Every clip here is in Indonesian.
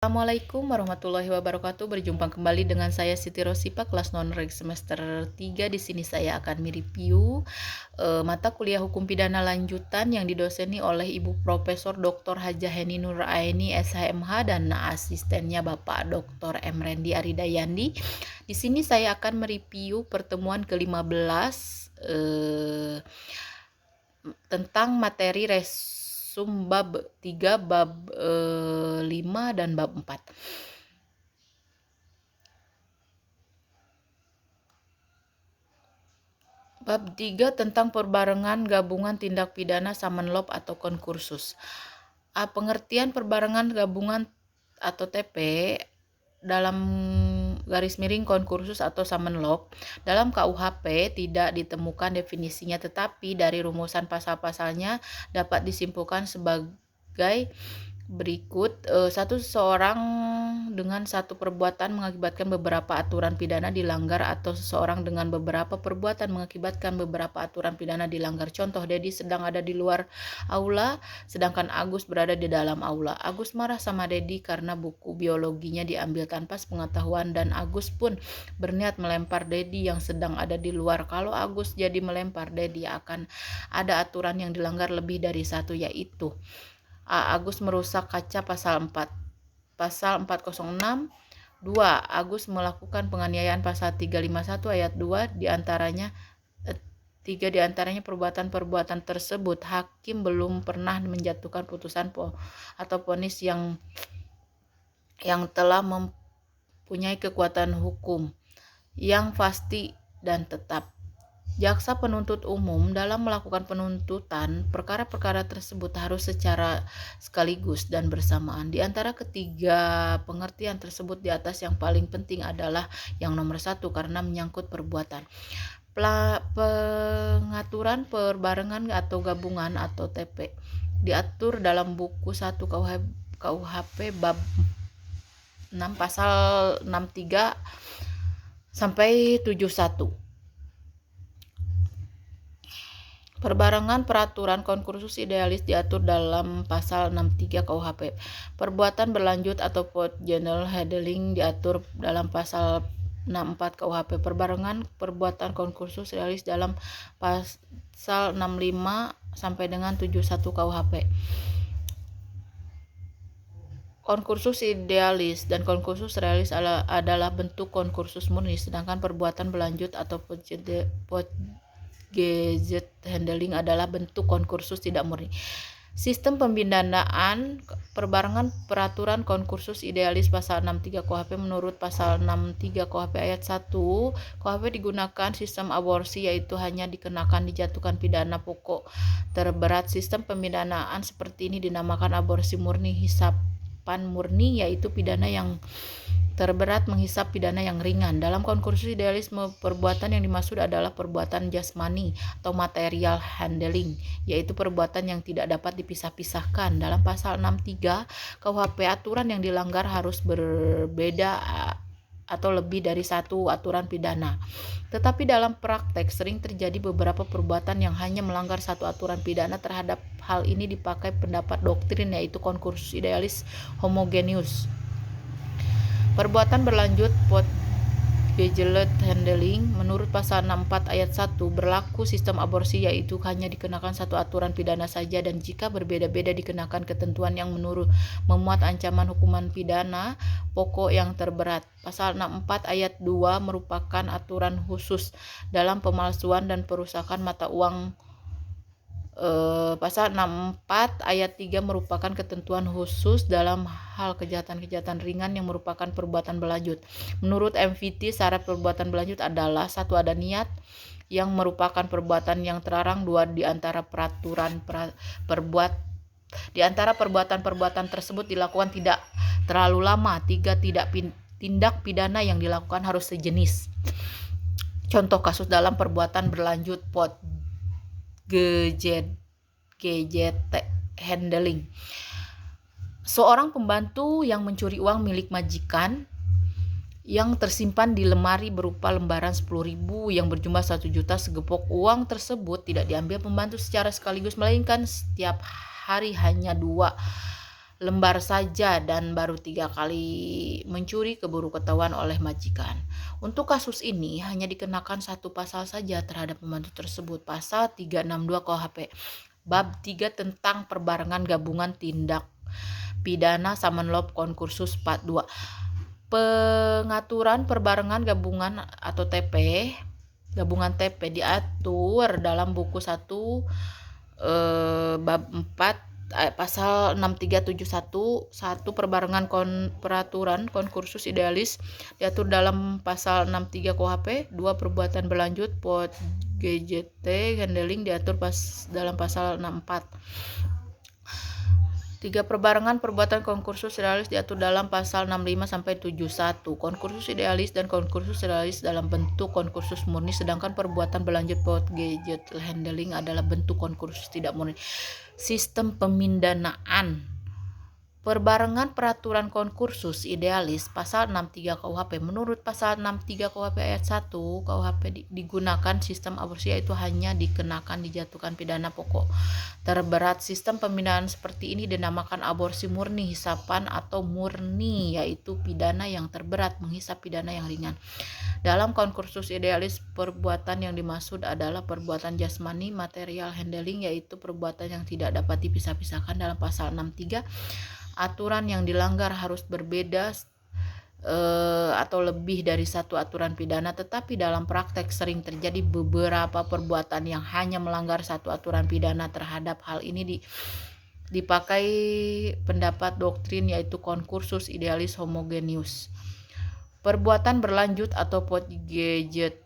Assalamualaikum warahmatullahi wabarakatuh. Berjumpa kembali dengan saya Siti Rosipa, kelas non-reg semester 3. Di sini saya akan mereview mata kuliah hukum pidana lanjutan yang didoseni oleh Ibu Profesor Dr. Hajah Heni Nur Aini SHMH dan asistennya Bapak Dr. M. Rendi Aridayandi. Di sini saya akan mereview pertemuan ke-15 tentang materi bab 3, bab 5, dan bab 4. Bab 3 tentang perbarengan gabungan tindak pidana summon law atau konkursus. Pengertian perbarengan gabungan atau TP dalam garis miring konkursus atau summon law dalam KUHP tidak ditemukan definisinya, tetapi dari rumusan pasal-pasalnya dapat disimpulkan sebagai berikut. Seseorang dengan satu perbuatan mengakibatkan beberapa aturan pidana dilanggar, atau seseorang dengan beberapa perbuatan mengakibatkan beberapa aturan pidana dilanggar. Contoh, Dedi sedang ada di luar aula sedangkan Agus berada di dalam aula. Agus marah sama Dedi karena buku biologinya diambil tanpa sepengetahuan, dan Agus pun berniat melempar Dedi yang sedang ada di luar. Kalau Agus jadi melempar Dedi, akan ada aturan yang dilanggar lebih dari satu, yaitu Agus merusak kaca pasal 4. Pasal 406. 2. Agus melakukan penganiayaan pasal 351 ayat 2, diantaranya 3 diantaranya perbuatan-perbuatan tersebut hakim belum pernah menjatuhkan putusan atau vonis yang telah mempunyai kekuatan hukum yang pasti dan tetap. Jaksa penuntut umum dalam melakukan penuntutan perkara-perkara tersebut harus secara sekaligus dan bersamaan. Di antara ketiga pengertian tersebut di atas, yang paling penting adalah yang nomor 1 karena menyangkut perbuatan. Pengaturan perbarengan atau gabungan atau TP diatur dalam buku 1 KUHP bab 6 pasal 63 sampai 71. Perbarengan peraturan konkursus idealis diatur dalam pasal 63 KUHP. Perbuatan berlanjut atau general handling diatur dalam pasal 64 KUHP. Perbarengan perbuatan konkursus idealis dalam pasal 65 sampai dengan 71 KUHP. Konkursus idealis dan konkursus realis adalah bentuk konkursus murni, sedangkan perbuatan berlanjut atau gadget handling adalah bentuk konkursus tidak murni. Sistem pembinaan perbarengan peraturan konkursus idealis pasal 63 KUHP. Menurut pasal 63 KUHP ayat 1, KUHP digunakan sistem aborsi, yaitu hanya dikenakan dijatuhkan pidana pokok terberat. Sistem pembinaan seperti ini dinamakan aborsi murni. Hisapan murni yaitu pidana yang terberat menghisap pidana yang ringan. Dalam konkursus idealisme, perbuatan yang dimaksud adalah perbuatan jasmani atau material handling, yaitu perbuatan yang tidak dapat dipisah-pisahkan. Dalam pasal 63 KUHP, aturan yang dilanggar harus berbeda atau lebih dari satu aturan pidana. Tetapi dalam praktek sering terjadi beberapa perbuatan yang hanya melanggar satu aturan pidana. Terhadap hal ini dipakai pendapat doktrin, yaitu konkursus idealis homogeneus. Perbuatan berlanjut gadget handling. Menurut pasal 64 ayat 1 berlaku sistem aborsi, yaitu hanya dikenakan satu aturan pidana saja, dan jika berbeda-beda dikenakan ketentuan yang memuat ancaman hukuman pidana pokok yang terberat. Pasal 64 ayat 2 merupakan aturan khusus dalam pemalsuan dan perusakan mata uang. Pasal 64 ayat 3 merupakan ketentuan khusus dalam hal kejahatan-kejahatan ringan yang merupakan perbuatan berlanjut. Menurut MVT, syarat perbuatan berlanjut adalah 1. Ada niat yang merupakan perbuatan yang terlarang. 2. Di antara perbuatan tersebut dilakukan tidak terlalu lama. 3. Tindak pidana yang dilakukan harus sejenis. Contoh kasus dalam perbuatan berlanjut gadget handling. Seorang pembantu yang mencuri uang milik majikan yang tersimpan di lemari berupa lembaran 10.000 yang berjumlah 1 juta. Segepok uang tersebut tidak diambil pembantu secara sekaligus, melainkan setiap hari hanya 2 lembar saja dan baru 3 kali mencuri keburu ketahuan oleh majikan. Untuk kasus ini hanya dikenakan satu pasal saja terhadap pembantu tersebut, pasal 362 KUHP. Bab 3 tentang perbarengan gabungan tindak pidana Samenlop Konkursus Part 2. Pengaturan perbarengan gabungan atau gabungan TP diatur dalam buku 1 bab 4 pasal 6371. 1. Perbarengan peraturan konkursus idealis diatur dalam pasal 63 KUHP. 2. Perbuatan berlanjut pot GJT handling diatur dalam pasal 64. 3. Perbarengan perbuatan konkursus idealis diatur dalam pasal 65 sampai 71. Konkursus idealis dan konkursus idealis dalam bentuk konkursus murni, sedangkan perbuatan berlanjut pot gadget handling adalah bentuk konkursus tidak murni. Sistem pemindanaan perbarengan peraturan konkursus idealis pasal 63 KUHP. Menurut pasal 63 KUHP ayat 1 KUHP digunakan sistem aborsi, yaitu hanya dikenakan dijatuhkan pidana pokok terberat. Sistem pemindahan seperti ini dinamakan aborsi murni hisapan atau murni, yaitu pidana yang terberat menghisap pidana yang ringan. Dalam konkursus idealis, perbuatan yang dimaksud adalah perbuatan jasmani material handling, yaitu perbuatan yang tidak dapat dipisah-pisahkan dalam pasal 63. Aturan yang dilanggar harus berbeda atau lebih dari satu aturan pidana, tetapi dalam praktek sering terjadi beberapa perbuatan yang hanya melanggar satu aturan pidana. Terhadap hal ini dipakai pendapat doktrin, yaitu konkursus idealis homogeneus. Perbuatan berlanjut atau pot GJT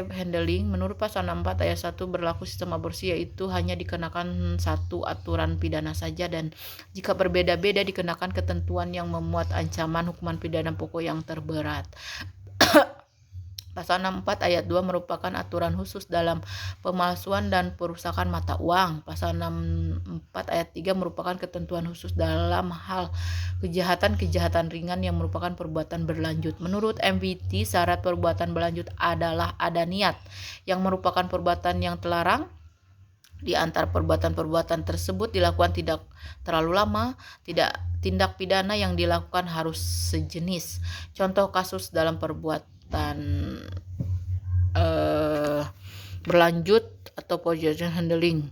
handling menurut pasal 64 ayat 1 berlaku sistem aborsi, yaitu hanya dikenakan satu aturan pidana saja, dan jika berbeda-beda dikenakan ketentuan yang memuat ancaman hukuman pidana pokok yang terberat. Pasal 64 ayat 2 merupakan aturan khusus dalam pemalsuan dan perusakan mata uang. Pasal 64 ayat 3 merupakan ketentuan khusus dalam hal kejahatan ringan yang merupakan perbuatan berlanjut. Menurut MVT, syarat perbuatan berlanjut adalah ada niat, yang merupakan perbuatan yang terlarang. Di antara perbuatan-perbuatan tersebut dilakukan tidak terlalu lama, tindak pidana yang dilakukan harus sejenis. Contoh kasus dalam perbuatan berlanjut atau possession handling.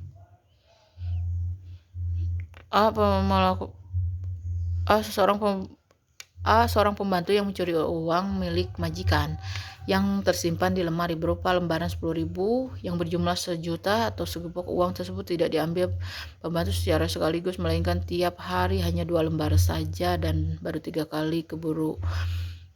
Seorang pembantu yang mencuri uang milik majikan yang tersimpan di lemari berupa lembaran 10.000 yang berjumlah 1 juta atau segepok. Uang tersebut tidak diambil pembantu secara sekaligus, melainkan tiap hari hanya 2 lembar saja dan baru 3 kali keburu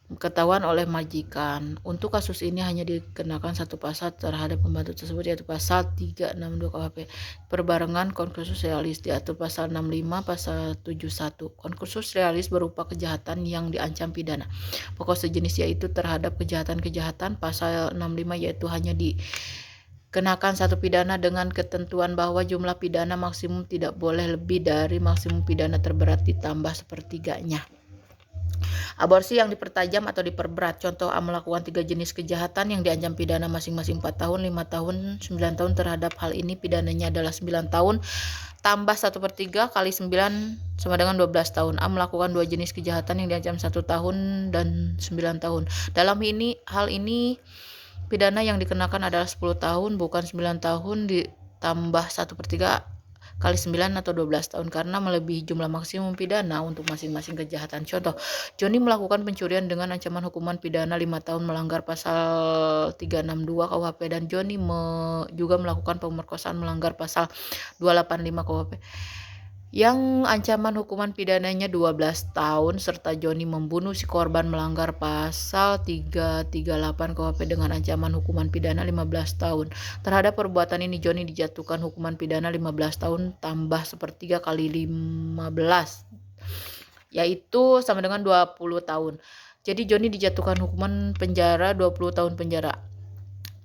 ketahuan oleh majikan. Untuk kasus ini hanya dikenakan satu pasal terhadap pembantu tersebut, yaitu pasal 362 KUHP. Perbarengan konkursus realis diatur pasal 65 pasal 71. Konkursus realis berupa kejahatan yang diancam pidana pokok sejenis, yaitu terhadap kejahatan-kejahatan pasal 65, yaitu hanya dikenakan satu pidana dengan ketentuan bahwa jumlah pidana maksimum tidak boleh lebih dari maksimum pidana terberat ditambah sepertiganya. Aborsi yang dipertajam atau diperberat. Contoh melakukan 3 jenis kejahatan yang diancam pidana masing-masing 4 tahun, 5 tahun, 9 tahun. Terhadap hal ini pidananya adalah 9 tahun tambah 1/3 kali 9 sama dengan 12 tahun. Melakukan 2 jenis kejahatan yang diancam 1 tahun dan 9 tahun. Dalam hal ini pidana yang dikenakan adalah 10 tahun bukan 9 tahun ditambah 1/3 kali 9 atau 12 tahun karena melebihi jumlah maksimum pidana untuk masing-masing kejahatan. Contoh, Joni melakukan pencurian dengan ancaman hukuman pidana 5 tahun melanggar pasal 362 KUHP, dan Joni juga melakukan pemerkosaan melanggar pasal 285 KUHP yang ancaman hukuman pidananya 12 tahun, serta Joni membunuh si korban melanggar pasal 338 KUHP dengan ancaman hukuman pidana 15 tahun. Terhadap perbuatan ini Joni dijatuhkan hukuman pidana 15 tahun tambah 1/3 kali 15, yaitu sama dengan 20 tahun. Jadi Joni dijatuhkan hukuman penjara 20 tahun penjara.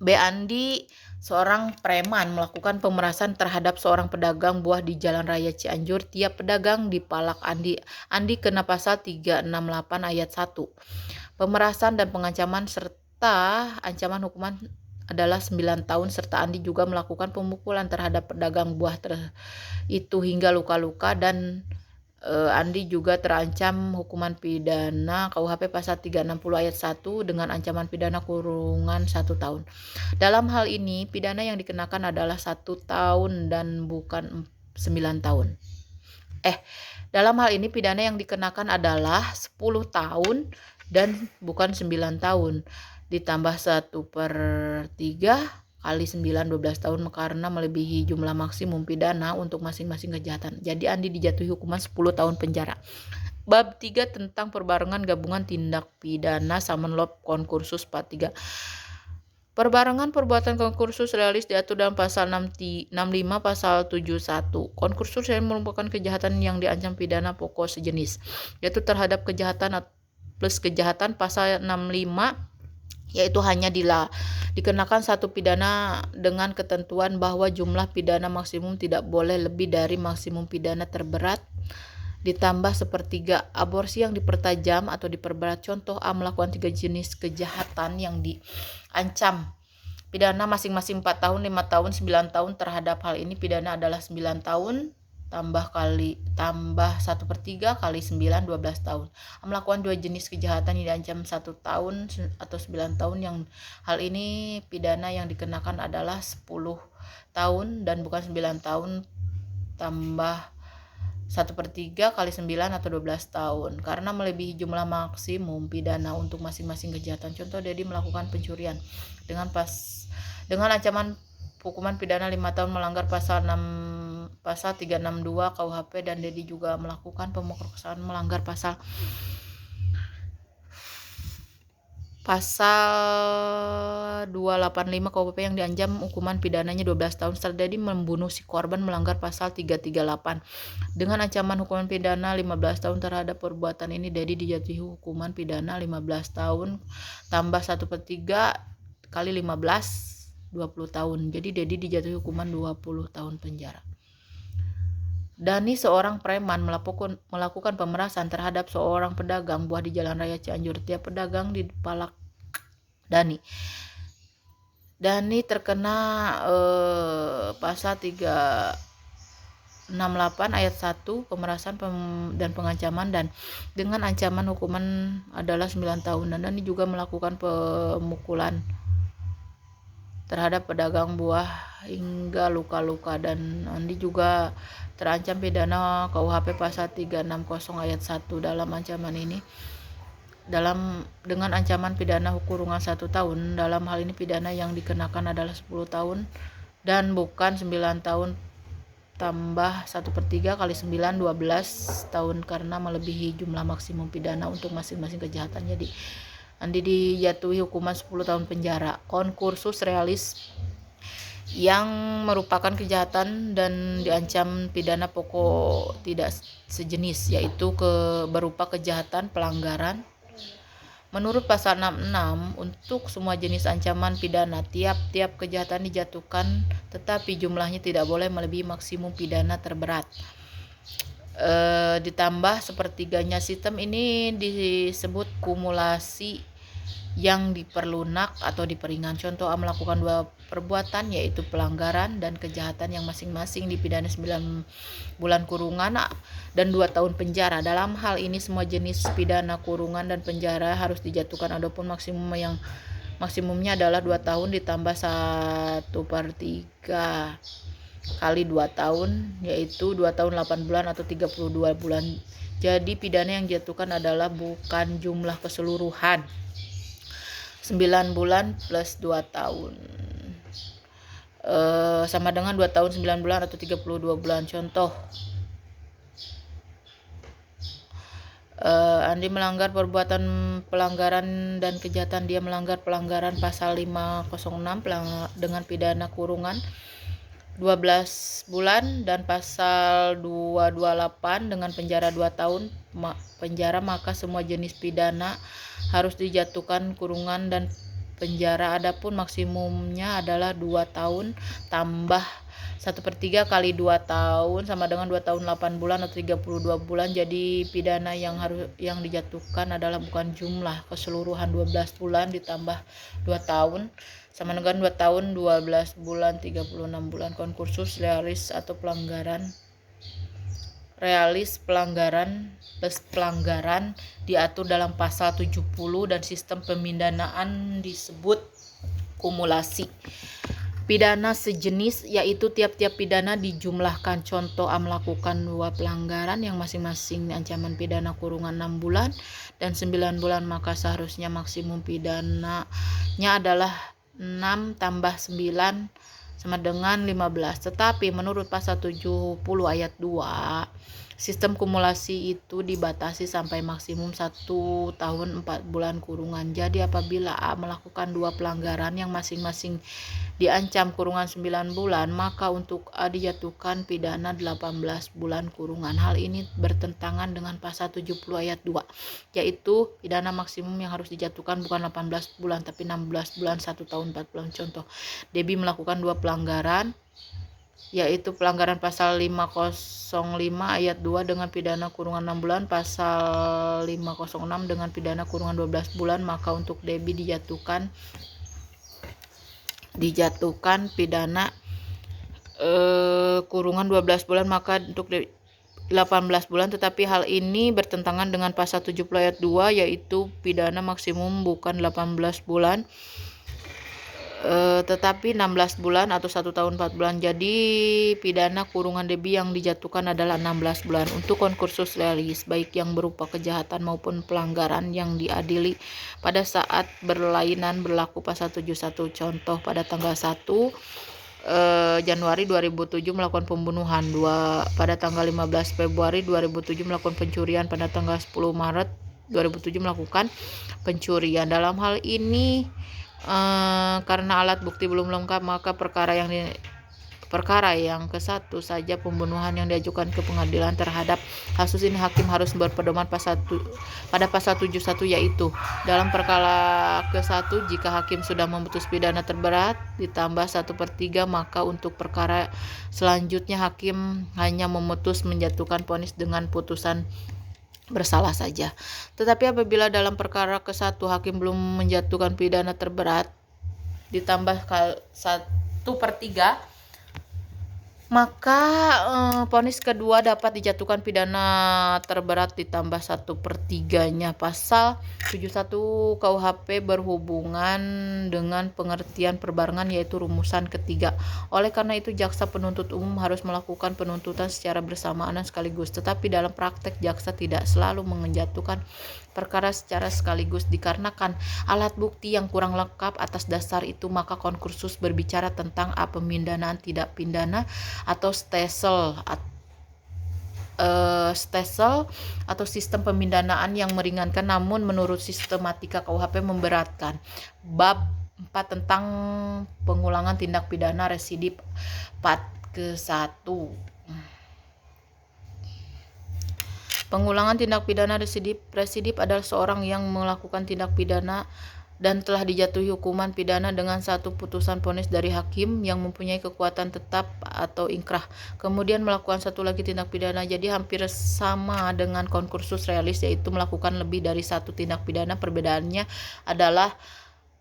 B. Andi, seorang preman, melakukan pemerasan terhadap seorang pedagang buah di Jalan Raya Cianjur. Tiap pedagang dipalak Andi. Andi kena pasal 368 ayat 1. Pemerasan dan pengancaman serta ancaman hukuman adalah 9 tahun, serta Andi juga melakukan pemukulan terhadap pedagang buah itu hingga luka-luka dan Andi juga terancam hukuman pidana KUHP pasal 360 ayat 1 dengan ancaman pidana kurungan 1 tahun. Dalam hal ini pidana yang dikenakan adalah 1 tahun dan bukan 9 tahun. Dalam hal ini pidana yang dikenakan adalah 10 tahun dan bukan 9 tahun. Ditambah 1/3 kali 9 12 tahun karena melebihi jumlah maksimum pidana untuk masing-masing kejahatan. Jadi Andi dijatuhi hukuman 10 tahun penjara. Bab 3 tentang perbarengan gabungan tindak pidana Summon Law Konkursus 43. Perbarengan perbuatan konkursus realis diatur dalam pasal 65 pasal 71. Konkursus realis merupakan kejahatan yang diancam pidana pokok sejenis, yaitu terhadap kejahatan plus kejahatan pasal 65, yaitu hanya dikenakan satu pidana dengan ketentuan bahwa jumlah pidana maksimum tidak boleh lebih dari maksimum pidana terberat ditambah 1/3. Aborsi yang dipertajam atau diperberat. Contoh A, melakukan 3 jenis kejahatan yang diancam pidana masing-masing 4 tahun, 5 tahun, 9 tahun. Terhadap hal ini pidana adalah 9 tahun tambah 1/3 kali 9 12 tahun. Melakukan 2 jenis kejahatan yang diancam 1 tahun atau 9 tahun, yang hal ini pidana yang dikenakan adalah 10 tahun dan bukan 9 tahun tambah 1/3 kali 9 atau 12 tahun karena melebihi jumlah maksimum pidana untuk masing-masing kejahatan. Contoh, Dedi melakukan pencurian dengan ancaman hukuman pidana 5 tahun melanggar pasal 362 KUHP, dan Dedi juga melakukan pemerkosaan melanggar pasal 285 KUHP yang diancam hukuman pidananya 12 tahun. Setelah Dedi membunuh si korban melanggar pasal 338 dengan ancaman hukuman pidana 15 tahun. Terhadap perbuatan ini Dedi dijatuhi hukuman pidana 15 tahun tambah 1/3 kali 15 20 tahun. Jadi Dedi dijatuhi hukuman 20 tahun penjara. Dani, seorang preman, melakukan pemerasan terhadap seorang pedagang buah di Jalan Raya Cianjur. Tiap pedagang dipalak Dani. Dani terkena pasal 368 ayat 1 pemerasan dan pengancaman, dan dengan ancaman hukuman adalah 9 tahun. Dan Dani juga melakukan pemukulan terhadap pedagang buah hingga luka-luka, dan Andi juga terancam pidana KUHP pasal 360 ayat 1. Dalam ancaman ini dengan ancaman pidana kurungan 1 tahun. Dalam hal ini pidana yang dikenakan adalah 10 tahun dan bukan 9 tahun tambah 1/3 kali 9 12 tahun karena melebihi jumlah maksimum pidana untuk masing-masing kejahatan. Jadi Andi dijatuhi hukuman 10 tahun penjara. Konkursus realis yang merupakan kejahatan dan diancam pidana pokok tidak sejenis, yaitu berupa kejahatan pelanggaran. Menurut pasal 66, untuk semua jenis ancaman pidana, tiap-tiap kejahatan dijatuhkan tetapi jumlahnya tidak boleh melebihi maksimum pidana terberat. Ditambah 1/3-nya. Sistem ini disebut kumulasi yang diperlunak atau diperingan. Contoh A, melakukan 2 perbuatan yaitu pelanggaran dan kejahatan yang masing-masing dipidana 9 bulan kurungan dan 2 tahun penjara. Dalam hal ini semua jenis pidana kurungan dan penjara harus dijatuhkan, adapun maksimumnya adalah 2 tahun ditambah 1/3 kali 2 tahun, yaitu 2 tahun 8 bulan atau 32 bulan. Jadi pidana yang dijatuhkan adalah bukan jumlah keseluruhan 9 bulan plus 2 tahun, sama dengan 2 tahun 9 bulan atau 32 bulan. Contoh, Andi melanggar perbuatan pelanggaran dan kejahatan. Dia melanggar pelanggaran pasal 506 dengan pidana kurungan 12 bulan dan pasal 228 dengan penjara 2 tahun penjara, maka semua jenis pidana harus dijatuhkan kurungan dan penjara. Adapun maksimumnya adalah 2 tahun tambah 1/3 kali 2 tahun sama dengan 2 tahun 8 bulan atau 32 bulan. Jadi pidana yang dijatuhkan adalah bukan jumlah keseluruhan 12 bulan ditambah 2 tahun sama dengan 2 tahun 12 bulan 36 bulan. Konkursus realis atau pelanggaran realis pelanggaran diatur dalam pasal 70 dan sistem pemindanaan disebut kumulasi. Pidana sejenis yaitu tiap-tiap pidana dijumlahkan. Contoh A melakukan 2 pelanggaran yang masing-masing ancaman pidana kurungan 6 bulan dan 9 bulan, maka seharusnya maksimum pidananya adalah 6 tambah 9 sama dengan 15. Tetapi menurut pasal 70 ayat 2, sistem kumulasi itu dibatasi sampai maksimum 1 tahun 4 bulan kurungan. Jadi apabila A melakukan 2 pelanggaran yang masing-masing diancam kurungan 9 bulan, maka untuk A dijatuhkan pidana 18 bulan kurungan. Hal ini bertentangan dengan pasal 70 ayat 2, yaitu pidana maksimum yang harus dijatuhkan bukan 18 bulan tapi 16 bulan 1 tahun 4 bulan. Contoh, Debbie melakukan 2 pelanggaran, yaitu pelanggaran pasal 505 ayat 2 dengan pidana kurungan 6 bulan, pasal 506 dengan pidana kurungan 12 bulan, maka untuk Debbie dijatuhkan pidana kurungan 12 bulan, maka untuk 18 bulan. Tetapi hal ini bertentangan dengan pasal 70 ayat 2, yaitu pidana maksimum bukan 18 bulan tetapi 16 bulan atau 1 tahun 4 bulan. Jadi pidana kurungan Debbie yang dijatuhkan adalah 16 bulan. Untuk konkursus realis, baik yang berupa kejahatan maupun pelanggaran yang diadili pada saat berlainan berlaku pasal 71. Contoh, pada tanggal 1 Januari 2007 melakukan pembunuhan, pada tanggal 15 Februari 2007 melakukan pencurian, pada tanggal 10 Maret 2007 melakukan pencurian. Dalam hal ini karena alat bukti belum lengkap, maka perkara yang ke-1 saja pembunuhan yang diajukan ke pengadilan. Terhadap kasus ini hakim harus berpedoman pada pasal 71, yaitu dalam perkara ke-1 jika hakim sudah memutus pidana terberat ditambah 1/3, maka untuk perkara selanjutnya hakim hanya menjatuhkan vonis dengan putusan bersalah saja. Tetapi apabila dalam perkara ke-1 hakim belum menjatuhkan pidana terberat ditambah 1/3, maka vonis kedua dapat dijatuhkan pidana terberat ditambah 1/3-nya. Pasal 71 KUHP berhubungan dengan pengertian perbarengan, yaitu rumusan ketiga. Oleh karena itu jaksa penuntut umum harus melakukan penuntutan secara bersamaan dan sekaligus. Tetapi dalam praktek jaksa tidak selalu menjatuhkan perkara secara sekaligus dikarenakan alat bukti yang kurang lengkap. Atas dasar itu maka konkursus berbicara tentang pemindanaan tidak pidana atau stelsel atau sistem pemindanaan yang meringankan, namun menurut sistematika KUHP memberatkan. Bab 4 tentang pengulangan tindak pidana residip part ke-1. Pengulangan tindak pidana residip adalah seorang yang melakukan tindak pidana dan telah dijatuhi hukuman pidana dengan satu putusan vonis dari hakim yang mempunyai kekuatan tetap atau ingkrah, kemudian melakukan satu lagi tindak pidana. Jadi hampir sama dengan konkursus realis, yaitu melakukan lebih dari satu tindak pidana. Perbedaannya adalah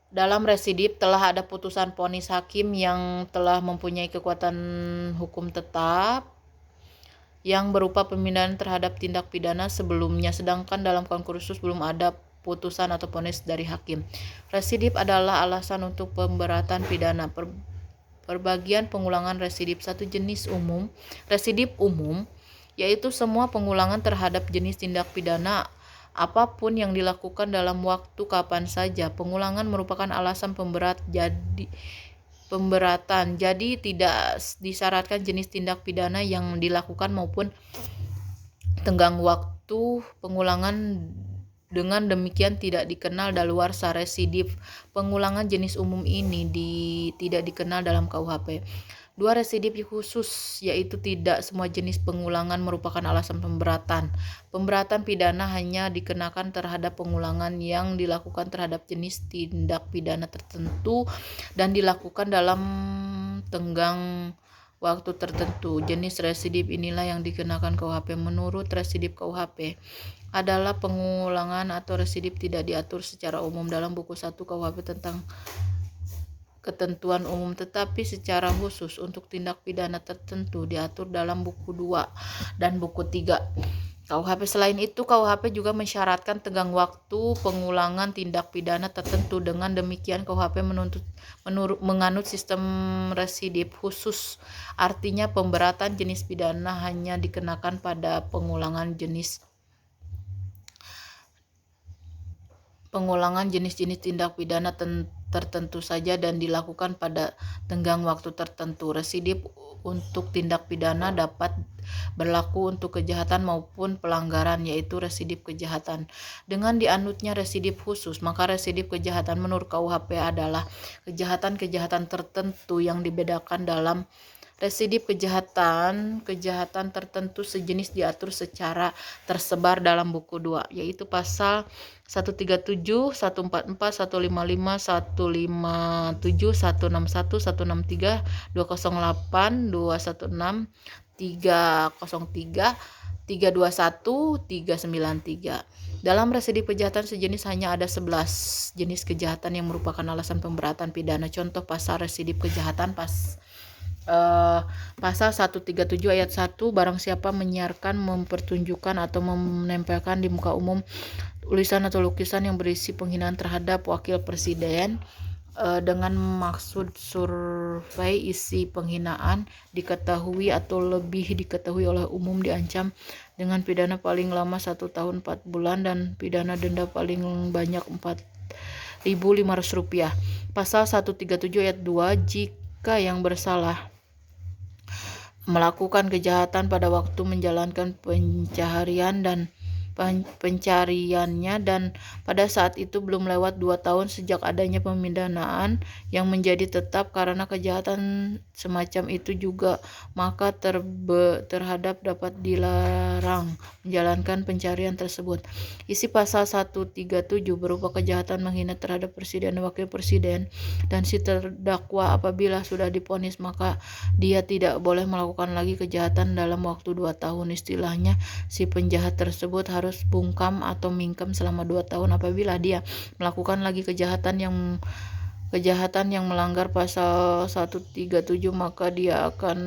dalam residip telah ada putusan vonis hakim yang telah mempunyai kekuatan hukum tetap yang berupa pemindahan terhadap tindak pidana sebelumnya, sedangkan dalam konkursus belum ada putusan atau vonis dari hakim. Residip adalah alasan untuk pemberatan pidana. Perbagian pengulangan residip. 1. Jenis umum. Residip umum yaitu semua pengulangan terhadap jenis tindak pidana apapun yang dilakukan dalam waktu kapan saja. Pengulangan merupakan alasan pemberatan, jadi tidak disyaratkan jenis tindak pidana yang dilakukan maupun tenggang waktu pengulangan. Dengan demikian tidak dikenal daluarsa. Residip pengulangan jenis umum ini tidak dikenal dalam KUHP. 2. Residip khusus, yaitu tidak semua jenis pengulangan merupakan alasan pemberatan. Pemberatan pidana hanya dikenakan terhadap pengulangan yang dilakukan terhadap jenis tindak pidana tertentu dan dilakukan dalam tenggang waktu tertentu. Jenis residip inilah yang dikenakan KUHP. Menurut residip KUHP adalah pengulangan atau residip tidak diatur secara umum dalam buku 1 KUHP tentang ketentuan umum, tetapi secara khusus untuk tindak pidana tertentu diatur dalam buku 2 dan buku 3 KUHP. Selain itu, KUHP juga mensyaratkan tenggang waktu pengulangan tindak pidana tertentu. Dengan demikian, KUHP menganut sistem residip khusus. Artinya, pemberatan jenis pidana hanya dikenakan pada pengulangan jenis-jenis tindak pidana tertentu saja dan dilakukan pada tenggang waktu tertentu. Residip untuk tindak pidana dapat berlaku untuk kejahatan maupun pelanggaran, yaitu residip kejahatan. Dengan dianutnya residip khusus, maka residip kejahatan menurut KUHP adalah kejahatan-kejahatan tertentu yang dibedakan dalam residip kejahatan tertentu sejenis diatur secara tersebar dalam buku 2, yaitu pasal 137, 144, 155, 157, 161, 163, 208, 216, 303, 321, 393. Dalam residip kejahatan sejenis hanya ada 11 jenis kejahatan yang merupakan alasan pemberatan pidana. Contoh pasal residip kejahatan pasal 137 ayat 1, barang siapa menyiarkan, mempertunjukkan atau menempelkan di muka umum tulisan atau lukisan yang berisi penghinaan terhadap wakil presiden dengan maksud survei isi penghinaan diketahui atau lebih diketahui oleh umum, diancam dengan pidana paling lama 1 tahun 4 bulan dan pidana denda paling banyak Rp4.500. Pasal 137 ayat 2, jika yang bersalah melakukan kejahatan pada waktu menjalankan pencariannya dan pada saat itu belum lewat 2 tahun sejak adanya pemindanaan yang menjadi tetap karena kejahatan semacam itu juga, maka terhadap dapat dilarang menjalankan pencarian tersebut. Isi pasal 137 berupa kejahatan menghina terhadap presiden dan wakil presiden, dan si terdakwa apabila sudah divonis maka dia tidak boleh melakukan lagi kejahatan dalam waktu 2 tahun. Istilahnya, si penjahat tersebut harus bungkam atau mingkem selama 2 tahun. Apabila dia melakukan lagi kejahatan yang melanggar pasal 137, maka dia akan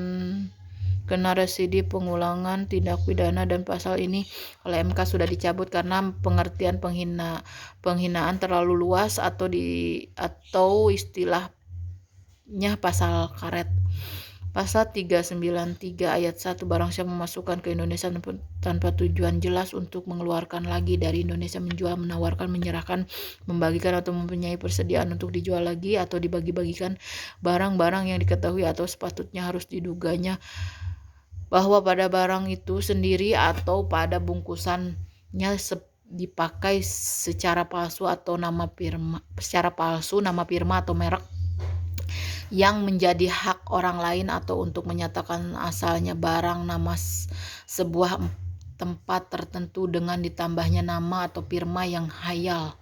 kena residip pengulangan tindak pidana, dan pasal ini oleh MK sudah dicabut karena pengertian penghinaan terlalu luas atau istilahnya pasal karet. Pasal 393 ayat 1, barang siapa memasukkan ke Indonesia tanpa tujuan jelas untuk mengeluarkan lagi dari Indonesia, menjual, menawarkan, menyerahkan, membagikan atau mempunyai persediaan untuk dijual lagi atau dibagi-bagikan barang-barang yang diketahui atau sepatutnya harus diduganya bahwa pada barang itu sendiri atau pada bungkusannya dipakai secara palsu nama firma atau merek yang menjadi hak orang lain, atau untuk menyatakan asalnya barang, nama sebuah tempat tertentu dengan ditambahnya nama atau firma yang hayal,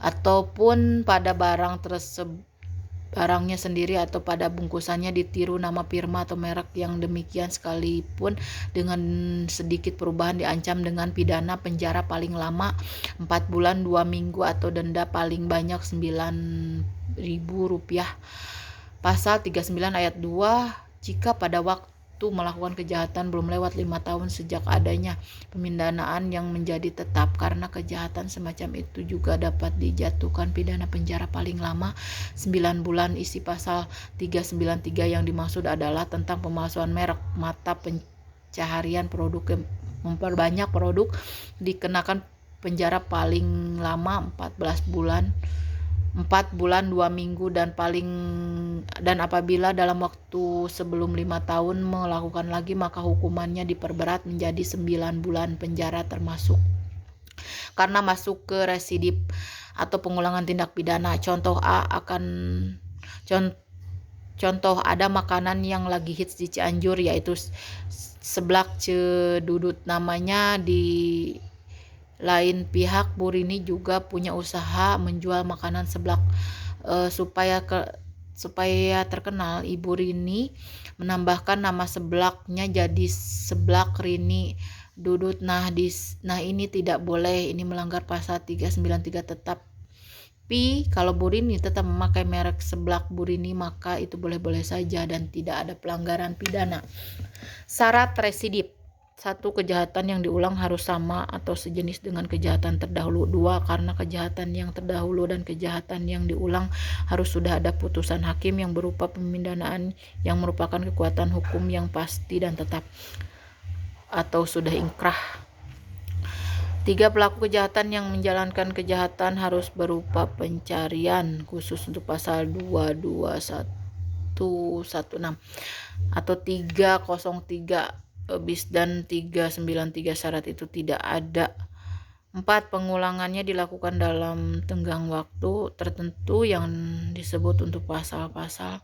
ataupun pada barangnya sendiri atau pada bungkusannya ditiru nama firma atau merek yang demikian sekalipun dengan sedikit perubahan, diancam dengan pidana penjara paling lama 4 bulan 2 minggu atau denda paling banyak Rp9.000. Pasal 39 ayat 2, jika pada waktu melakukan kejahatan belum lewat 5 tahun sejak adanya pemindanaan yang menjadi tetap karena kejahatan semacam itu juga dapat dijatuhkan pidana penjara paling lama 9 bulan. Isi pasal 393 yang dimaksud adalah tentang pemalsuan merek, mata pencaharian produk, memperbanyak produk, dikenakan penjara paling lama 4 bulan 2 minggu dan apabila dalam waktu sebelum 5 tahun melakukan lagi, maka hukumannya diperberat menjadi 9 bulan penjara termasuk karena masuk ke residip atau pengulangan tindak pidana. Contoh ada makanan yang lagi hits di Cianjur, yaitu seblak cedudut. Namanya di lain pihak, Bu Rini juga punya usaha menjual makanan seblak. Supaya terkenal, Ibu Rini menambahkan nama seblaknya jadi seblak Rini Dudut. Nah ini tidak boleh, ini melanggar pasal 393 tetap Tapi kalau Burini tetap memakai merek seblak Burini, maka itu boleh-boleh saja dan tidak ada pelanggaran pidana. Syarat residip: 1. Kejahatan yang diulang harus sama atau sejenis dengan kejahatan terdahulu. 2. Karena kejahatan yang terdahulu dan kejahatan yang diulang harus sudah ada putusan hakim yang berupa pemindanaan yang merupakan kekuatan hukum yang pasti dan tetap atau sudah inkrah. 3. Pelaku kejahatan yang menjalankan kejahatan harus berupa pencarian khusus untuk pasal 22116 atau 303 bis dan 393 syarat itu tidak ada. 4. Pengulangannya dilakukan dalam tenggang waktu tertentu yang disebut untuk pasal-pasal.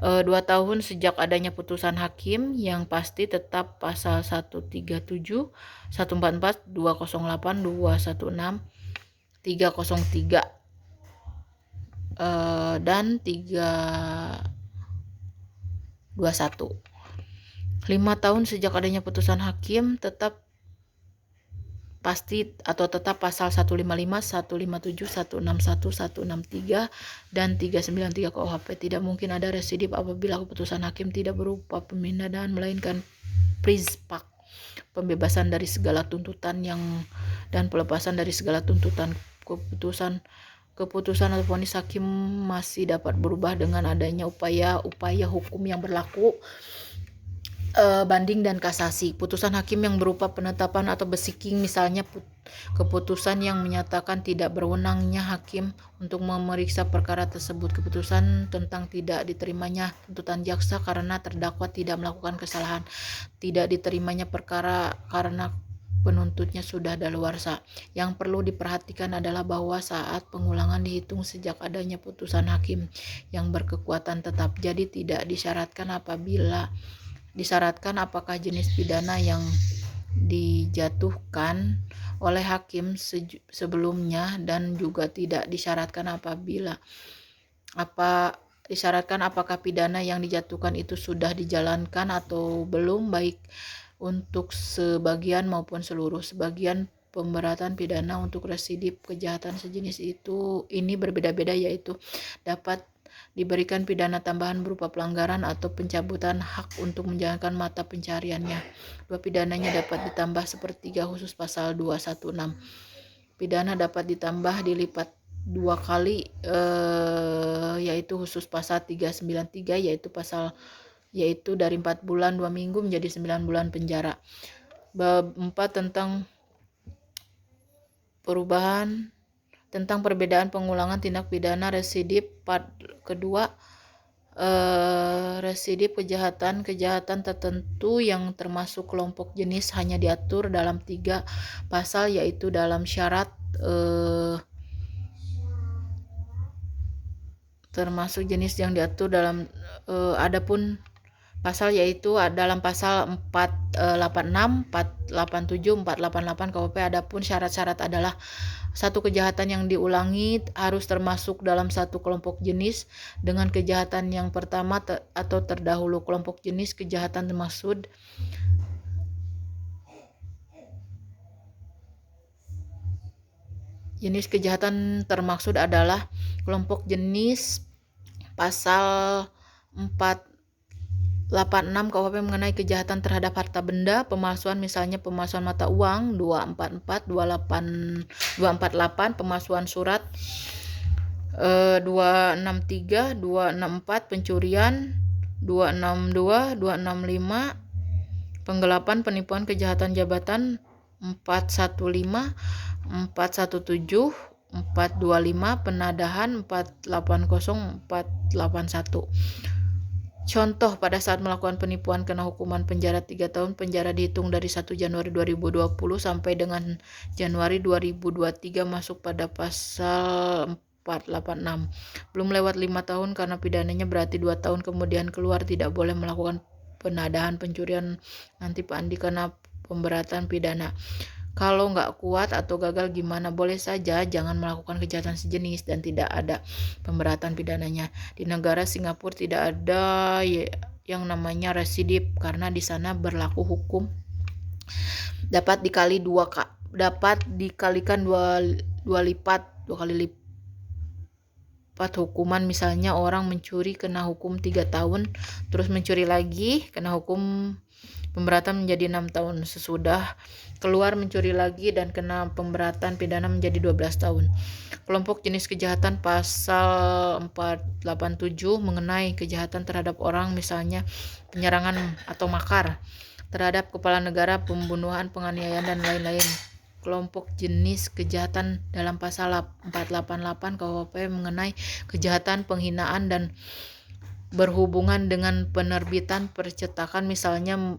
2 tahun sejak adanya putusan hakim yang pasti tetap pasal 137, 144, 208, 216, 303 dan 321. 5 tahun sejak adanya putusan hakim tetap pasti atau tetap pasal 155, 157, 161, 163 dan 393 KUHP. Tidak mungkin ada residip apabila keputusan hakim tidak berupa pemindanaan melainkan prispak, pembebasan dari segala tuntutan dan pelepasan dari segala tuntutan. Keputusan atau vonis hakim masih dapat berubah dengan adanya upaya hukum yang berlaku, banding dan kasasi. Putusan hakim yang berupa penetapan atau besiking, misalnya keputusan yang menyatakan tidak berwenangnya hakim untuk memeriksa perkara tersebut, keputusan tentang tidak diterimanya tuntutan jaksa karena terdakwa tidak melakukan kesalahan, tidak diterimanya perkara karena penuntutnya sudah daluarsa. Yang perlu diperhatikan adalah bahwa saat pengulangan dihitung sejak adanya putusan hakim yang berkekuatan tetap. Jadi tidak disyaratkan apakah jenis pidana yang dijatuhkan oleh hakim sebelumnya, dan juga tidak disyaratkan apakah pidana yang dijatuhkan itu sudah dijalankan atau belum, baik untuk sebagian maupun seluruh. Sebagian pemberatan pidana untuk residip kejahatan sejenis ini berbeda-beda, yaitu dapat diberikan pidana tambahan berupa pelanggaran atau pencabutan hak untuk menjalankan mata pencariannya. 2. Pidananya dapat ditambah sepertiga khusus pasal 216. Pidana dapat ditambah dilipat 2 kali, yaitu khusus pasal 393, yaitu dari 4 bulan 2 minggu menjadi 9 bulan penjara. Bab 4 tentang perbedaan pengulangan tindak pidana residip. Part kedua, residip kejahatan tertentu yang termasuk kelompok jenis hanya diatur dalam 3 pasal, yaitu dalam syarat termasuk jenis yang diatur dalam adapun pasal, yaitu dalam pasal 486, 487, 488 KUHP. Adapun syarat-syarat adalah: 1. Kejahatan yang diulangi harus termasuk dalam satu kelompok jenis dengan kejahatan yang pertama atau terdahulu. Kelompok jenis kejahatan termaksud adalah kelompok jenis pasal 486 KUHP mengenai kejahatan terhadap harta benda, pemalsuan, misalnya pemalsuan mata uang 244, 248, pemalsuan surat 263, 264, pencurian 262, 265, penggelapan, penipuan, kejahatan jabatan 415, 417, 425, penadahan 480, 481. Contoh: pada saat melakukan penipuan kena hukuman penjara 3 tahun penjara dihitung dari 1 Januari 2020 sampai dengan Januari 2023, masuk pada pasal 486. Belum lewat 5 tahun karena pidananya berarti 2 tahun kemudian keluar, tidak boleh melakukan penadahan. Pencurian nanti Pak Andi kena pemberatan pidana. Kalau nggak kuat atau gagal gimana? Boleh saja jangan melakukan kejahatan sejenis dan tidak ada pemberatan pidananya. Di negara Singapura tidak ada yang namanya residip karena di sana berlaku hukum dapat dikalikan dua kali lipat dapat hukuman, misalnya orang mencuri kena hukum 3 tahun, terus mencuri lagi kena hukum pemberatan menjadi 6 tahun, sesudah keluar mencuri lagi dan kena pemberatan pidana menjadi 12 tahun. Kelompok jenis kejahatan pasal 487 mengenai kejahatan terhadap orang, misalnya penyerangan atau makar terhadap kepala negara, pembunuhan, penganiayaan, dan lain-lain. Kelompok jenis kejahatan dalam pasal 488 KUHP mengenai kejahatan penghinaan dan berhubungan dengan penerbitan percetakan, misalnya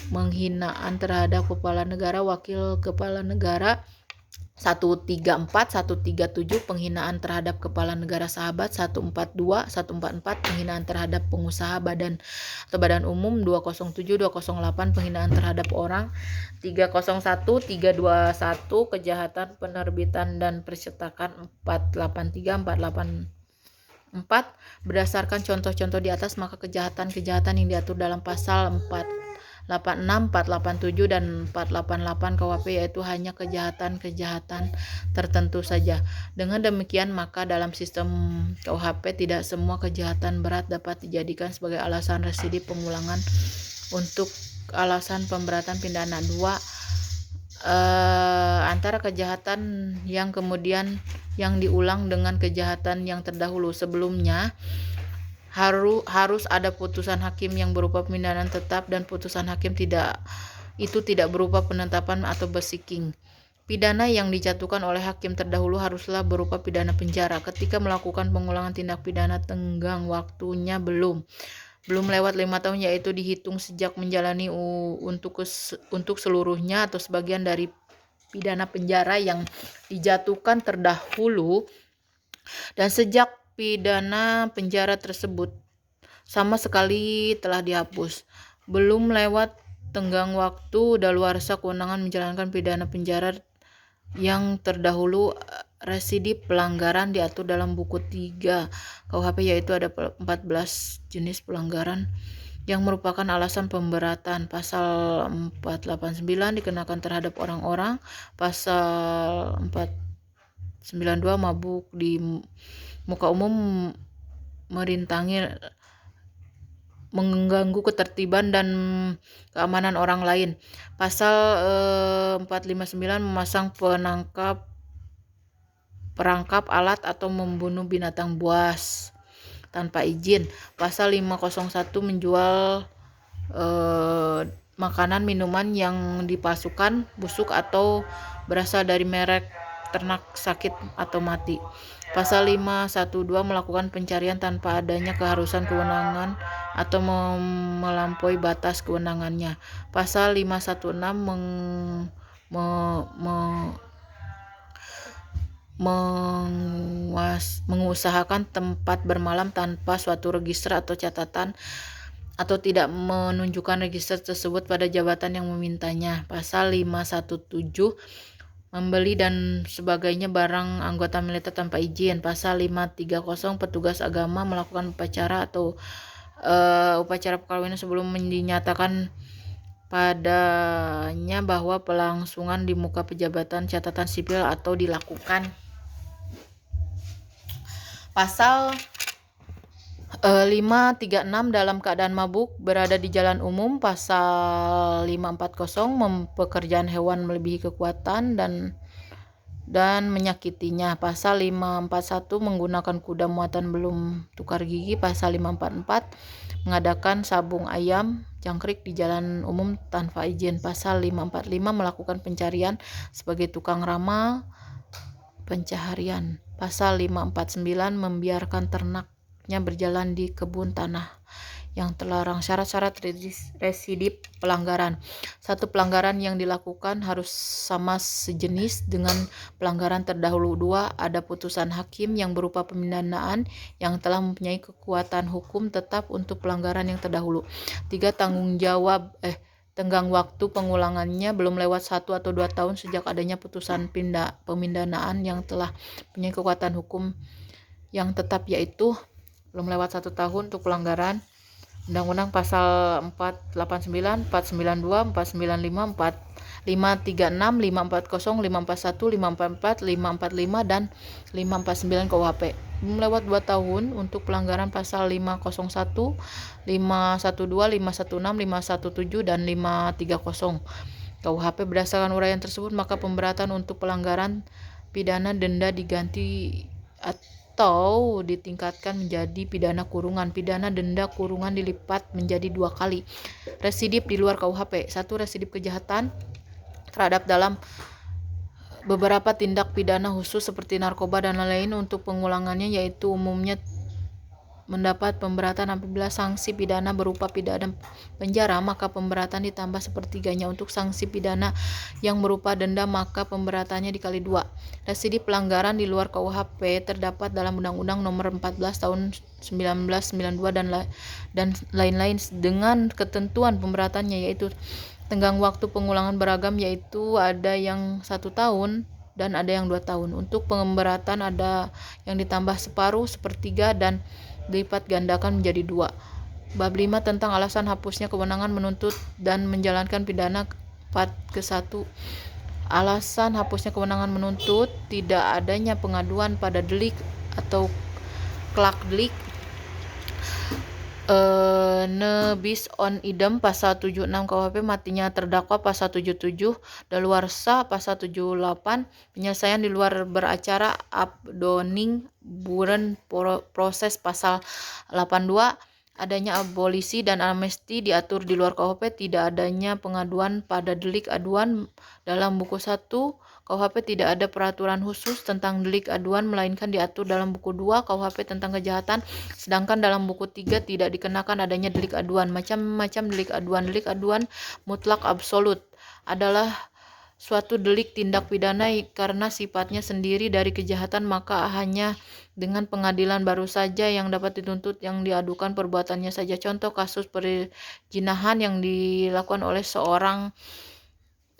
menghinaan terhadap kepala negara, wakil kepala negara, 134, 137 penghinaan terhadap kepala negara sahabat, 142, 144 penghinaan terhadap pengusaha badan atau badan umum, 207, 208 penghinaan terhadap orang, 301, 321 kejahatan penerbitan dan percetakan, 483, 484 berdasarkan contoh-contoh di atas, maka kejahatan-kejahatan yang diatur dalam pasal 486, 487 dan 488 KUHP yaitu hanya kejahatan-kejahatan tertentu saja. Dengan demikian, maka dalam sistem KUHP tidak semua kejahatan berat dapat dijadikan sebagai alasan residip pengulangan untuk alasan pemberatan pidana. 2. Antara kejahatan yang kemudian yang diulang dengan kejahatan yang terdahulu sebelumnya harus ada putusan hakim yang berupa pemindahan tetap, dan putusan hakim tidak berupa penetapan atau besiking. Pidana yang dijatuhkan oleh hakim terdahulu haruslah berupa pidana penjara. Ketika melakukan pengulangan tindak pidana, tenggang waktunya belum lewat 5 tahun, yaitu dihitung sejak menjalani untuk seluruhnya atau sebagian dari pidana penjara yang dijatuhkan terdahulu, dan sejak pidana penjara tersebut sama sekali telah dihapus. Belum lewat tenggang waktu daluarsa kewenangan menjalankan pidana penjara yang terdahulu. Residip pelanggaran diatur dalam buku 3 KUHP, yaitu ada 14 jenis pelanggaran yang merupakan alasan pemberatan. Pasal 489 dikenakan terhadap orang-orang, pasal 492 mabuk di muka umum, merintangi, mengganggu ketertiban dan keamanan orang lain. Pasal 459 memasang perangkap alat atau membunuh binatang buas tanpa izin. Pasal 501 menjual makanan minuman yang dipalsukan, busuk atau berasal dari merek ternak sakit atau mati. Pasal 512 melakukan pencarian tanpa adanya keharusan kewenangan atau melampaui batas kewenangannya. Pasal 516 mengusahakan tempat bermalam tanpa suatu register atau catatan, atau tidak menunjukkan register tersebut pada jabatan yang memintanya. Pasal 517 membeli dan sebagainya barang anggota militer tanpa izin. Pasal 530 petugas agama melakukan upacara atau upacara perkawinan sebelum dinyatakan padanya bahwa pelangsungan di muka pejabatan catatan sipil atau dilakukan. Pasal 536 dalam keadaan mabuk berada di jalan umum. Pasal 540 pekerjaan hewan melebihi kekuatan dan menyakitinya. Pasal 541 menggunakan kuda muatan belum tukar gigi. Pasal 544 mengadakan sabung ayam jangkrik di jalan umum tanpa izin. Pasal 545 melakukan pencarian sebagai tukang ramal pencaharian. Pasal 549 membiarkan ternaknya berjalan di kebun tanah yang terlarang. Syarat-syarat residip pelanggaran. 1. Pelanggaran yang dilakukan harus sama sejenis dengan pelanggaran terdahulu. 2. Ada putusan hakim yang berupa pemindanaan yang telah mempunyai kekuatan hukum tetap untuk pelanggaran yang terdahulu. 3. Tenggang waktu pengulangannya belum lewat 1 atau 2 tahun sejak adanya putusan pemindanaan yang telah mempunyai kekuatan hukum yang tetap, yaitu belum lewat 1 tahun untuk pelanggaran Undang-Undang pasal 489, 492, 495, 536, 540, 541, 544, 545 dan 549 KUHP. Melewat 2 tahun untuk pelanggaran pasal 501, 512, 516, 517 dan 530 KUHP. Berdasarkan uraian tersebut, maka pemberatan untuk pelanggaran pidana denda diganti atau ditingkatkan menjadi pidana kurungan. Pidana denda kurungan dilipat menjadi 2 kali. Residip di luar KUHP. 1. Residip kejahatan terhadap dalam beberapa tindak pidana khusus seperti narkoba dan lain-lain. Untuk pengulangannya yaitu umumnya mendapat pemberatan apabila sanksi pidana berupa pidana penjara, maka pemberatan ditambah sepertiganya. Untuk sanksi pidana yang berupa denda, maka pemberatannya dikali 2. Residip pelanggaran di luar KUHP terdapat dalam Undang-Undang Nomor 14 Tahun 1992 dan lain-lain dengan ketentuan pemberatannya, yaitu tenggang waktu pengulangan beragam, yaitu ada yang 1 tahun dan ada yang 2 tahun. Untuk pemberatan ada yang ditambah separuh, sepertiga, dan dilipat gandakan menjadi 2. Bab 5 tentang alasan hapusnya kewenangan menuntut dan menjalankan pidana 4.1. Alasan hapusnya kewenangan menuntut: tidak adanya pengaduan pada delik atau kelak delik, ne bis on idem pasal 76 KUHP, matinya terdakwa pasal 77, daluarsa pasal 78, penyelesaian di luar beracara abdoning buren proses pasal 82, adanya abolisi dan amnesti diatur di luar KUHP, tidak adanya pengaduan pada delik aduan. Dalam buku 1 KUHP tidak ada peraturan khusus tentang delik aduan, melainkan diatur dalam buku 2 KUHP tentang kejahatan, sedangkan dalam buku 3 tidak dikenakan adanya delik aduan. Macam-macam delik aduan. Delik aduan mutlak absolut adalah suatu delik tindak pidana karena sifatnya sendiri dari kejahatan, maka hanya dengan pengadilan baru saja yang dapat dituntut yang diadukan perbuatannya saja. Contoh kasus perzinahan yang dilakukan oleh seorang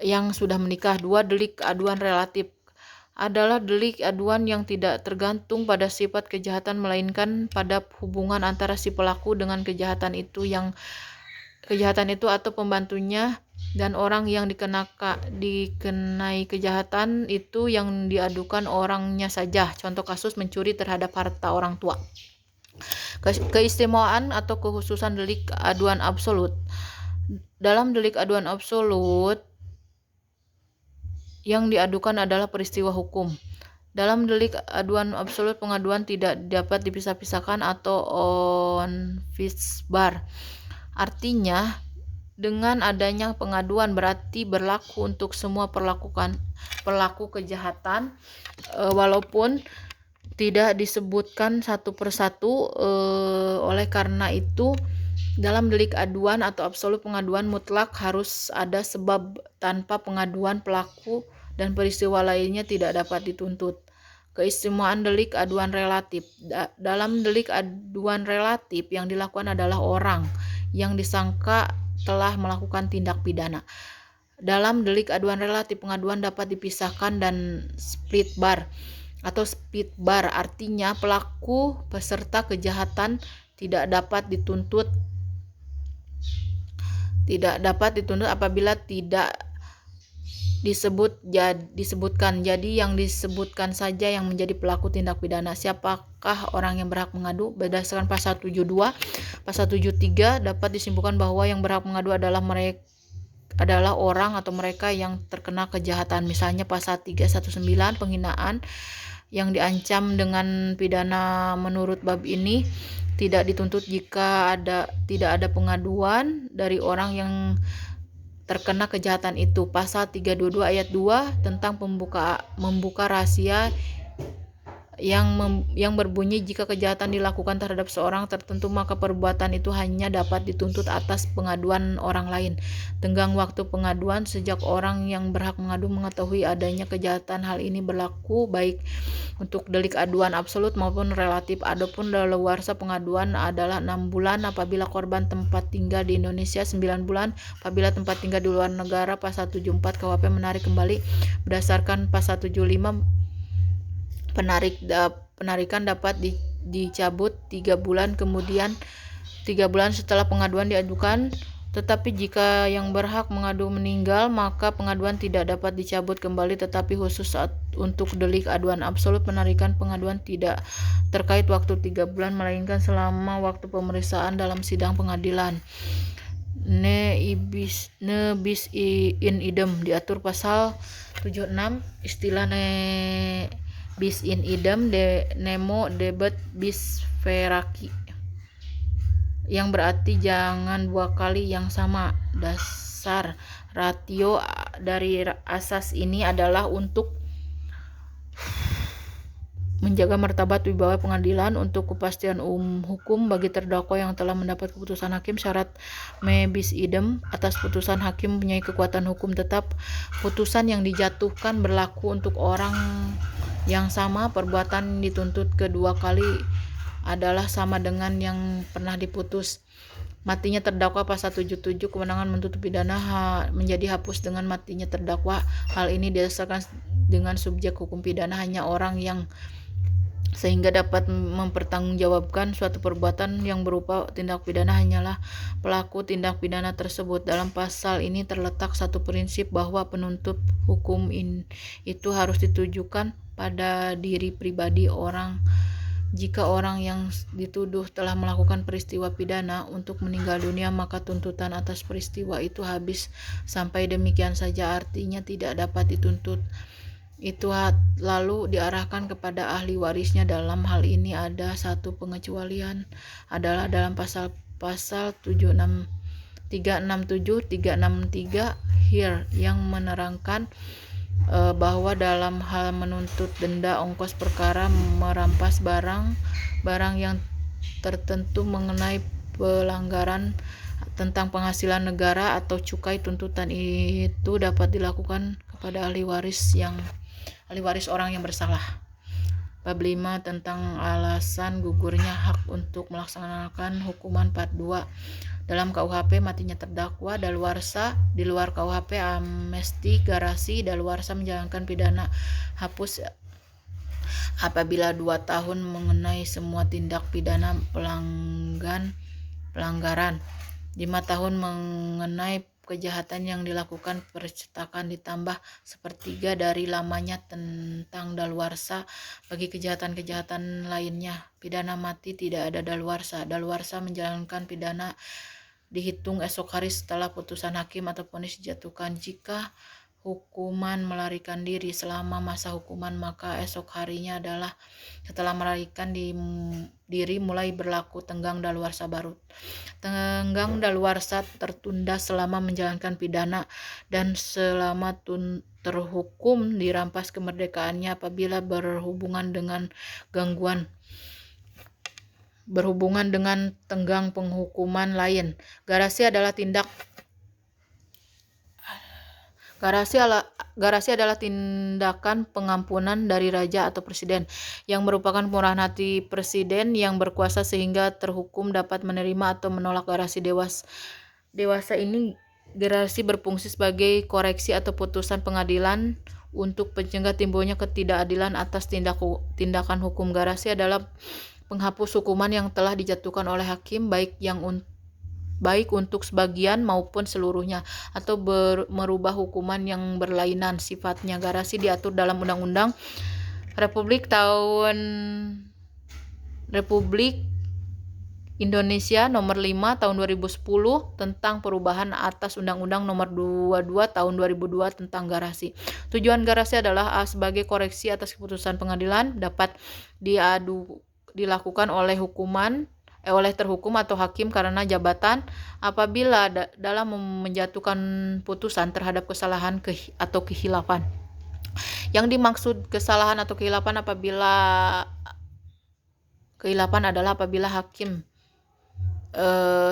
yang sudah menikah. 2. Delik aduan relatif adalah delik aduan yang tidak tergantung pada sifat kejahatan, melainkan pada hubungan antara si pelaku dengan kejahatan itu atau pembantunya, dan orang yang dikenai kejahatan itu yang diadukan orangnya saja. Contoh kasus mencuri terhadap harta orang tua. Keistimewaan atau kekhususan delik aduan absolut. Dalam delik aduan absolut, yang diadukan adalah peristiwa hukum. Dalam delik aduan absolut, pengaduan tidak dapat dipisah-pisahkan atau on bar. Artinya, dengan adanya pengaduan berarti berlaku untuk semua pelaku kejahatan, walaupun tidak disebutkan satu persatu. Oleh karena itu, dalam delik aduan atau absolut, pengaduan mutlak harus ada sebab. Tanpa pengaduan, pelaku dan peristiwa lainnya tidak dapat dituntut. Keistimewaan delik aduan relatif. Dalam delik aduan relatif, yang dilakukan adalah orang yang disangka telah melakukan tindak pidana. Dalam delik aduan relatif, pengaduan dapat dipisahkan dan split bar atau speed bar. Artinya, pelaku peserta kejahatan tidak dapat dituntut apabila tidak disebutkan. Jadi yang disebutkan saja yang menjadi pelaku tindak pidana. Siapakah orang yang berhak mengadu? Berdasarkan pasal 72, pasal 73 dapat disimpulkan bahwa yang berhak mengadu adalah orang atau mereka yang terkena kejahatan. Misalnya pasal 319 penghinaan yang diancam dengan pidana menurut bab ini tidak dituntut jika tidak ada pengaduan dari orang yang terkena kejahatan itu. Pasal 322 ayat 2 tentang membuka rahasia yang berbunyi jika kejahatan dilakukan terhadap seorang tertentu, maka perbuatan itu hanya dapat dituntut atas pengaduan orang lain. Tenggang waktu pengaduan sejak orang yang berhak mengadu mengetahui adanya kejahatan. Hal ini berlaku baik untuk delik aduan absolut maupun relatif. Adapun daluarsa pengaduan adalah 6 bulan apabila korban tempat tinggal di Indonesia, 9 bulan apabila tempat tinggal di luar negara. Pasal 74 KUHP menarik kembali. Berdasarkan pasal 75, penarikan dapat dicabut 3 bulan kemudian 3 bulan setelah pengaduan diajukan. Tetapi jika yang berhak mengadu meninggal, maka pengaduan tidak dapat dicabut kembali, tetapi khusus untuk delik aduan absolut penarikan pengaduan tidak terkait waktu 3 bulan, melainkan selama waktu pemeriksaan dalam sidang pengadilan. Ne bis in idem diatur pasal 76. Istilah ne bis in idem de nemo debet bis veraki, yang berarti jangan 2 kali yang sama. Dasar ratio dari asas ini adalah untuk menjaga martabat wibawa pengadilan, untuk kepastian hukum bagi terdakwa yang telah mendapat keputusan hakim. Syarat me bis idem atas putusan hakim mempunyai kekuatan hukum tetap. Putusan yang dijatuhkan berlaku untuk orang yang sama. Perbuatan dituntut kedua kali adalah sama dengan yang pernah diputus. Matinya terdakwa pasal 77, kewenangan menuntut pidana menjadi hapus dengan matinya terdakwa. Hal ini didasarkan dengan subjek hukum pidana hanya orang yang sehingga dapat mempertanggungjawabkan suatu perbuatan yang berupa tindak pidana hanyalah pelaku tindak pidana tersebut. Dalam pasal ini terletak satu prinsip bahwa penuntut hukum itu harus ditujukan pada diri pribadi orang. Jika orang yang dituduh telah melakukan peristiwa pidana untuk meninggal dunia, maka tuntutan atas peristiwa itu habis. Sampai demikian saja, artinya tidak dapat dituntut. Itu lalu diarahkan kepada ahli warisnya. Dalam hal ini ada satu pengecualian, adalah dalam pasal 367, 363 here, yang menerangkan bahwa dalam hal menuntut denda, ongkos perkara, merampas barang yang tertentu, mengenai pelanggaran tentang penghasilan negara atau cukai, tuntutan itu dapat dilakukan kepada ahli waris orang yang bersalah. Bab 5 tentang alasan gugurnya hak untuk melaksanakan hukuman part 2. Dalam KUHP, matinya terdakwa daluarsa. Di luar KUHP, amnesti, garasi, daluarsa menjalankan pidana hapus apabila 2 tahun mengenai semua tindak pidana pelanggaran, 5 tahun mengenai kejahatan yang dilakukan percetakan, ditambah 1/3 dari lamanya tentang daluarsa bagi kejahatan-kejahatan lainnya. Pidana mati tidak ada daluarsa. Daluarsa menjalankan pidana dihitung esok hari setelah putusan hakim atau vonis dijatuhkan. Jika hukuman melarikan diri selama masa hukuman, maka esok harinya adalah setelah melarikan diri mulai berlaku tenggang daluarsa baru. Tenggang daluarsa tertunda selama menjalankan pidana dan selama terhukum dirampas kemerdekaannya apabila berhubungan dengan tenggang penghukuman lain. Garasi adalah tindakan pengampunan dari raja atau presiden yang merupakan murahan hati presiden yang berkuasa sehingga terhukum dapat menerima atau menolak garasi dewasa ini. Garasi berfungsi sebagai koreksi atau putusan pengadilan untuk mencegah timbulnya ketidakadilan atas tindakan hukum. Garasi adalah penghapus hukuman yang telah dijatuhkan oleh hakim, baik untuk sebagian maupun seluruhnya, atau merubah hukuman yang berlainan sifatnya. Garasi diatur dalam Undang-Undang Republik Indonesia Nomor 5 Tahun 2010 tentang perubahan atas Undang-Undang Nomor 22 Tahun 2002 tentang garasi. Tujuan garasi adalah sebagai koreksi atas keputusan pengadilan, dapat dilakukan oleh terhukum atau hakim karena jabatan apabila dalam menjatuhkan putusan terhadap kesalahan atau kehilafan. Yang dimaksud kesalahan atau kehilafan adalah apabila hakim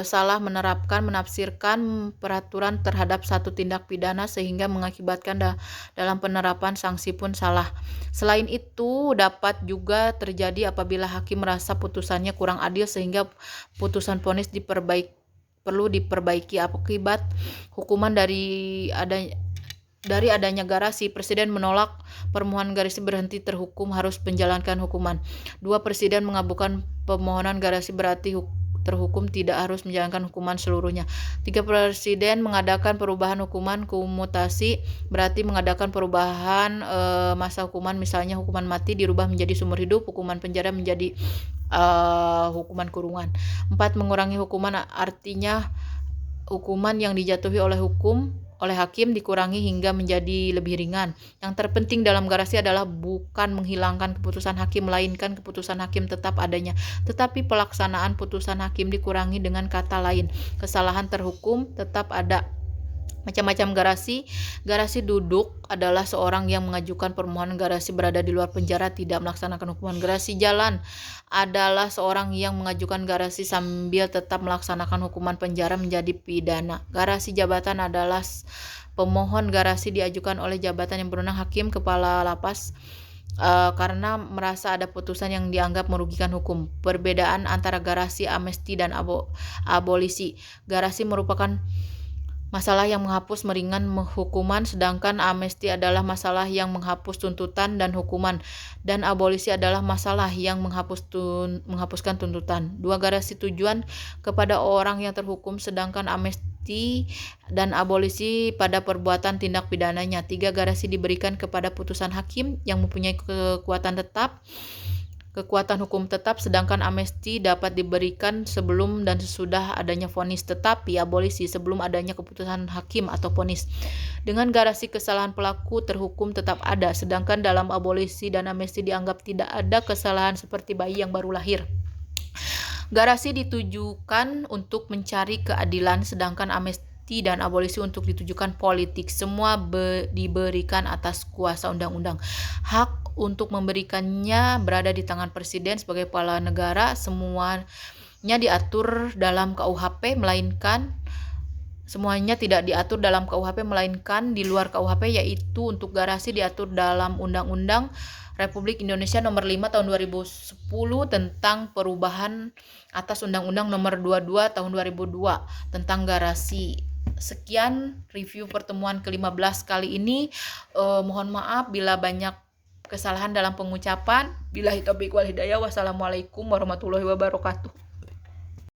salah menafsirkan peraturan terhadap satu tindak pidana sehingga mengakibatkan dalam penerapan sanksi pun salah. Selain itu, dapat juga terjadi apabila hakim merasa putusannya kurang adil sehingga putusan vonis perlu diperbaiki. Akibat hukuman dari adanya garasi, presiden menolak permohonan garasi berhenti terhukum harus menjalankan hukuman. 2. Presiden mengabulkan permohonan garasi berarti terhukum tidak harus menjalankan hukuman seluruhnya. 3. Presiden mengadakan perubahan hukuman komutasi, berarti mengadakan perubahan masa hukuman, misalnya hukuman mati dirubah menjadi seumur hidup, hukuman penjara menjadi hukuman kurungan. 4. Mengurangi hukuman, artinya hukuman yang dijatuhi oleh hakim dikurangi hingga menjadi lebih ringan. Yang terpenting dalam garasi adalah bukan menghilangkan keputusan hakim, melainkan keputusan hakim tetap adanya, tetapi pelaksanaan putusan hakim dikurangi. Dengan kata lain, kesalahan terhukum tetap ada. Macam-macam garasi. Garasi duduk adalah seorang yang mengajukan permohonan garasi berada di luar penjara tidak melaksanakan hukuman. Garasi jalan adalah seorang yang mengajukan garasi sambil tetap melaksanakan hukuman penjara menjadi pidana. Garasi jabatan adalah pemohon garasi diajukan oleh jabatan yang berwenang, hakim, kepala lapas, karena merasa ada putusan yang dianggap merugikan hukum. Perbedaan antara garasi, amnesti, dan abolisi. Garasi merupakan masalah yang menghapus meringan hukuman, sedangkan amnesti adalah masalah yang menghapus tuntutan dan hukuman, dan abolisi adalah masalah yang menghapuskan tuntutan. 2. Garasi tujuan kepada orang yang terhukum, sedangkan amnesti dan abolisi pada perbuatan tindak pidananya. 3. Garasi diberikan kepada putusan hakim yang mempunyai kekuatan hukum tetap, sedangkan amnesti dapat diberikan sebelum dan sesudah adanya vonis, tetapi abolisi sebelum adanya keputusan hakim atau vonis. Dengan garasi, kesalahan pelaku terhukum tetap ada, sedangkan dalam abolisi dan amnesti dianggap tidak ada kesalahan seperti bayi yang baru lahir. Garasi ditujukan untuk mencari keadilan, sedangkan amnesti dan abolisi untuk ditujukan politik. Semua diberikan atas kuasa undang-undang. Hak untuk memberikannya berada di tangan presiden sebagai kepala negara. Semuanya diatur dalam KUHP, semuanya tidak diatur dalam KUHP melainkan di luar KUHP, yaitu untuk garasi diatur dalam Undang-Undang Republik Indonesia Nomor 5 Tahun 2010 tentang perubahan atas Undang-Undang Nomor 22 Tahun 2002 tentang garasi. Sekian review pertemuan ke-15 kali ini. Mohon maaf bila banyak kesalahan dalam pengucapan. Billahi taufiq wal hidayah. Wassalamualaikum warahmatullahi wabarakatuh.